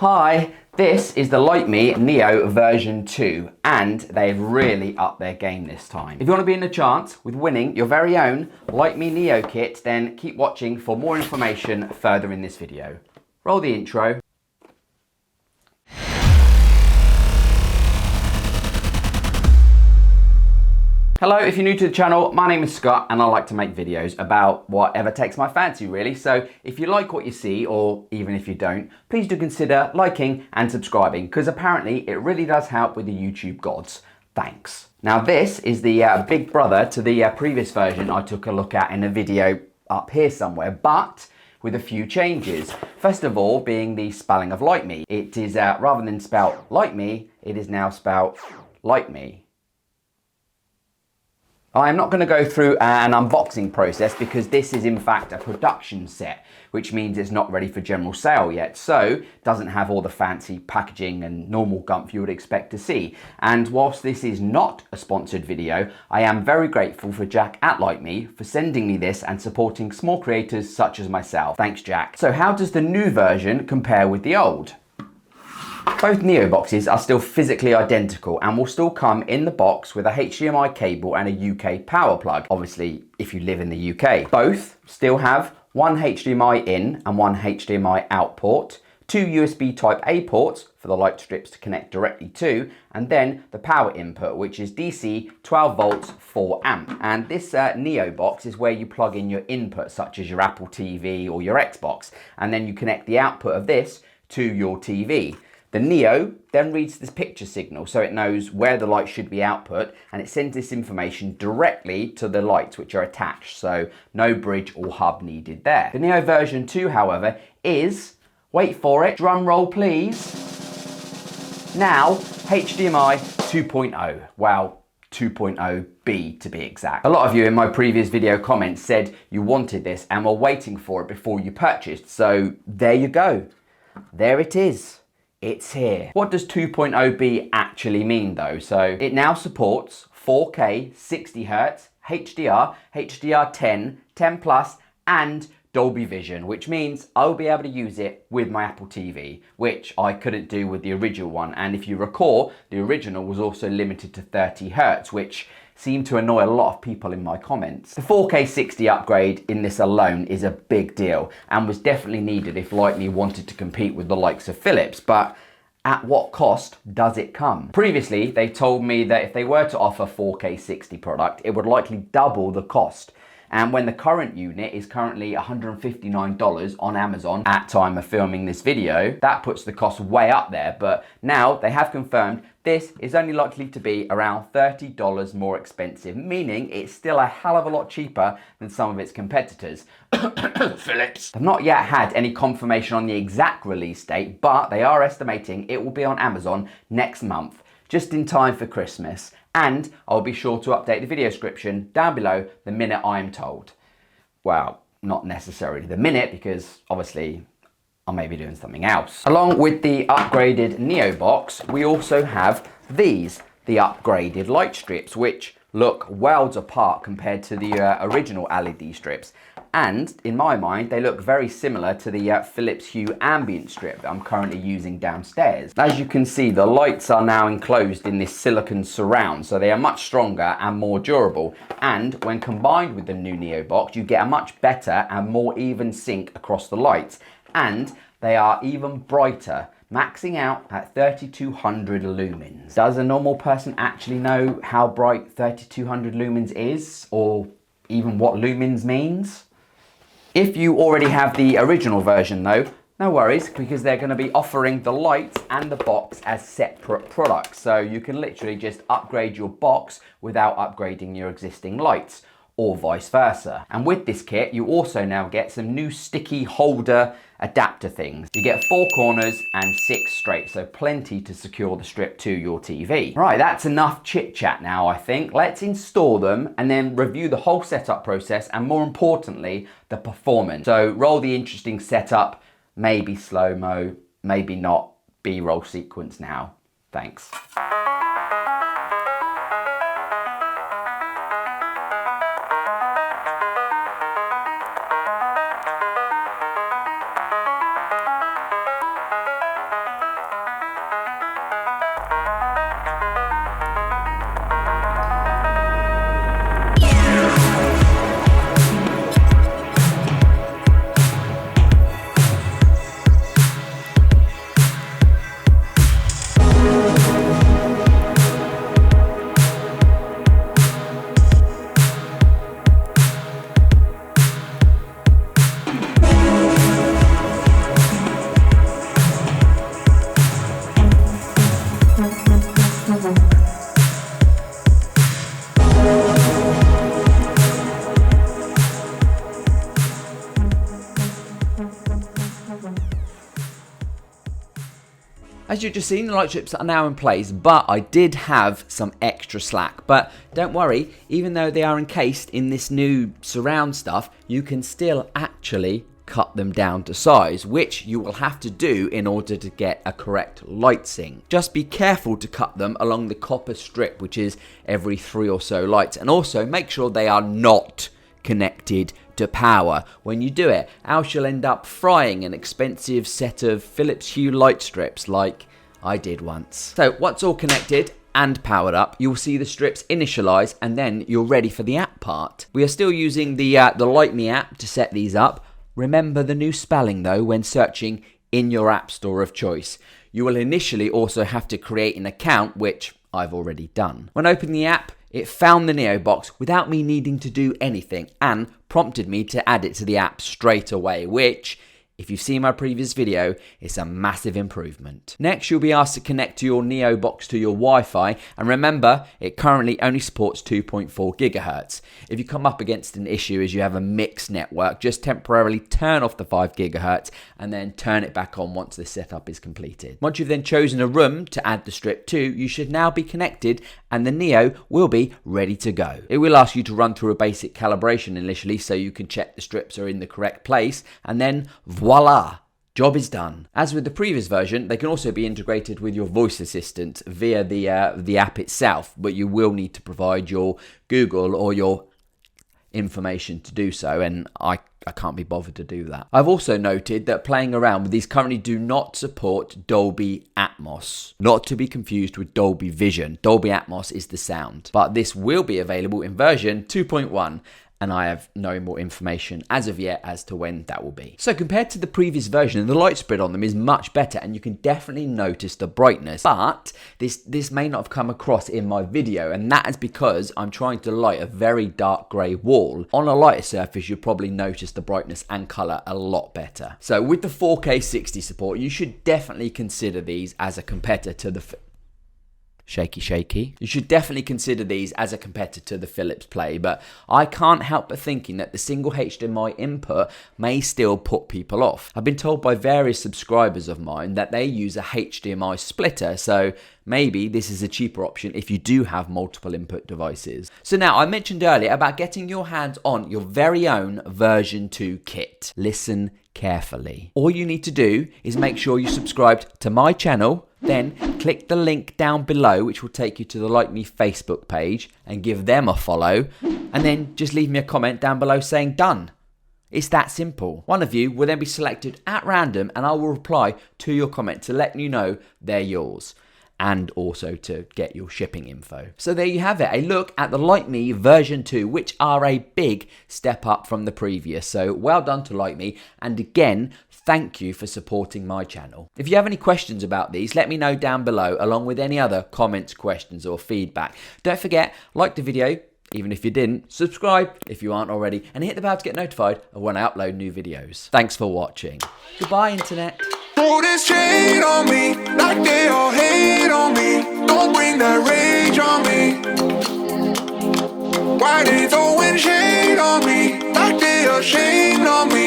Hi, this is the LytiMi Neo version 2 and they've really upped their game this time. If you want to be in the chance with winning your very own LytiMi Neo kit, then keep watching for more information further in this video. Roll the intro. Hello, if you're new to the channel, my name is Scott and I like to make videos about whatever takes my fancy really. So if you like what you see, or even if you don't, please do consider liking and subscribing because apparently it really does help with the YouTube gods. Thanks. Now this is the big brother to the previous version I took a look at in a video up here somewhere, but with a few changes. First of all being the spelling of LytiMi. It is, rather than spelled like me, it is now spelled LytiMi. I'm not going to go through an unboxing process because this is in fact a production set, which means it's not ready for general sale yet, so doesn't have all the fancy packaging and normal gumph you would expect to see. And whilst this is not a sponsored video, I am very grateful for Jack at LytiMi for sending me this and supporting small creators such as myself. Thanks, Jack. So how does the new version compare with the old? Both Neo boxes are still physically identical and will still come in the box with a HDMI cable and a UK power plug, obviously if you live in the UK. Both still have one HDMI in and one HDMI out port, two USB type A ports for the light strips to connect directly to, and then the power input, which is DC 12 volts 4 amp. And this Neo box is where you plug in your input such as your Apple TV or your Xbox, and then you connect the output of this to your TV. The Neo then reads this picture signal so it knows where the light should be output, and it sends this information directly to the lights which are attached, so no bridge or hub needed there. The Neo version 2, however, is, wait for it, drum roll please, now HDMI 2.0. Well, 2.0B to be exact. A lot of you in my previous video comments said you wanted this and were waiting for it before you purchased, so there you go. There it is. It's here. What does 2.0B actually mean though? So it now supports 4K 60Hz, HDR, HDR10, 10 Plus, and Dolby Vision, which means I'll be able to use it with my Apple TV, which I couldn't do with the original one. And if you recall, the original was also limited to 30 Hz, which seemed to annoy a lot of people in my comments. The 4K 60 upgrade in this alone is a big deal and was definitely needed if LytiMi wanted to compete with the likes of Philips, but at what cost does it come? Previously, they told me that if they were to offer 4K 60 product, it would likely double the cost. And when the current unit is currently $159 on Amazon at time of filming this video, that puts the cost way up there. But now they have confirmed this is only likely to be around $30 more expensive, meaning it's still a hell of a lot cheaper than some of its competitors. Philips. I've not yet had any confirmation on the exact release date, but they are estimating it will be on Amazon next month, just in time for Christmas. And I'll be sure to update the video description down below the minute I am told. Well, not necessarily the minute because obviously I may be doing something else. Along with the upgraded Neo box, we also have these, the upgraded light strips, which look worlds apart compared to the original LED strips. And in my mind, they look very similar to the Philips Hue ambient strip that I'm currently using downstairs. As you can see, the lights are now enclosed in this silicone surround, so they are much stronger and more durable. And when combined with the new Neo box, you get a much better and more even sync across the lights. And they are even brighter, maxing out at 3200 lumens. Does a normal person actually know how bright 3200 lumens is, or even what lumens means? If you already have the original version though, no worries, because they're going to be offering the lights and the box as separate products. So you can literally just upgrade your box without upgrading your existing lights, or vice versa. And with this kit, you also now get some new sticky holder adapter things. You get 4 corners and 6 straight, so plenty to secure the strip to your TV. Right, that's enough chit chat now, I think. Let's install them and then review the whole setup process and more importantly, the performance. So roll the interesting setup, maybe slow-mo, maybe not, B-roll sequence now. Thanks. As you've just seen, the light strips are now in place, but I did have some extra slack. But don't worry, even though they are encased in this new surround stuff, you can still actually cut them down to size, which you will have to do in order to get a correct light sync. Just be careful to cut them along the copper strip, which is every 3 or so lights, and also make sure they are not connected to power when you do it, else you'll end up frying an expensive set of Philips Hue light strips like I did once. So once all connected and powered up, you'll see the strips initialize, and then you're ready for the app part. We are still using the LytiMi app to set these up. Remember the new spelling though when searching in your app store of choice. You will initially also have to create an account, which I've already done. When opening the app, it found the Neo box without me needing to do anything and prompted me to add it to the app straight away, which, if you've seen my previous video, it's a massive improvement. Next, you'll be asked to connect your Neo box to your Wi-Fi, and remember, it currently only supports 2.4 GHz. If you come up against an issue as you have a mixed network, just temporarily turn off the 5 GHz and then turn it back on once the setup is completed. Once you've then chosen a room to add the strip to, you should now be connected and the Neo will be ready to go. It will ask you to run through a basic calibration initially so you can check the strips are in the correct place, and then voila, job is done. As with the previous version, they can also be integrated with your voice assistant via the app itself, but you will need to provide your Google or your information to do so, and I can't be bothered to do that. I've also noted that playing around with these currently do not support Dolby Atmos, not to be confused with Dolby Vision. Dolby Atmos is the sound, but this will be available in version 2.1. and I have no more information as of yet as to when that will be. So compared to the previous version, the light spread on them is much better, and you can definitely notice the brightness, but this may not have come across in my video, and that is because I'm trying to light a very dark grey wall. On a lighter surface, you'll probably notice the brightness and colour a lot better. So with the 4K 60 support, you should definitely consider these as a competitor to the shaky. You should definitely consider these as a competitor to the Philips Play, but I can't help but thinking that the single HDMI input may still put people off. I've been told by various subscribers of mine that they use a HDMI splitter, so maybe this is a cheaper option if you do have multiple input devices. So now, I mentioned earlier about getting your hands on your very own version 2 kit. Listen carefully. All you need to do is make sure you subscribed to my channel, then click the link down below which will take you to the LytiMi Facebook page and give them a follow, and then just leave me a comment down below saying done. It's that simple. One of you will then be selected at random and I will reply to your comment to let you know they're yours, and also to get your shipping info. So there you have it, a look at the LytiMi version 2, which are a big step up from the previous. So well done to LytiMi, and again, thank you for supporting my channel. If you have any questions about these, let me know down below, along with any other comments, questions or feedback. Don't forget, like the video, even if you didn't, subscribe if you aren't already, and hit the bell to get notified of when I upload new videos. Thanks for watching. Goodbye, internet. Throw this shade on me, like they all hate on me. Don't bring that rage on me. Why they throwing shade on me, like they ashamed on me?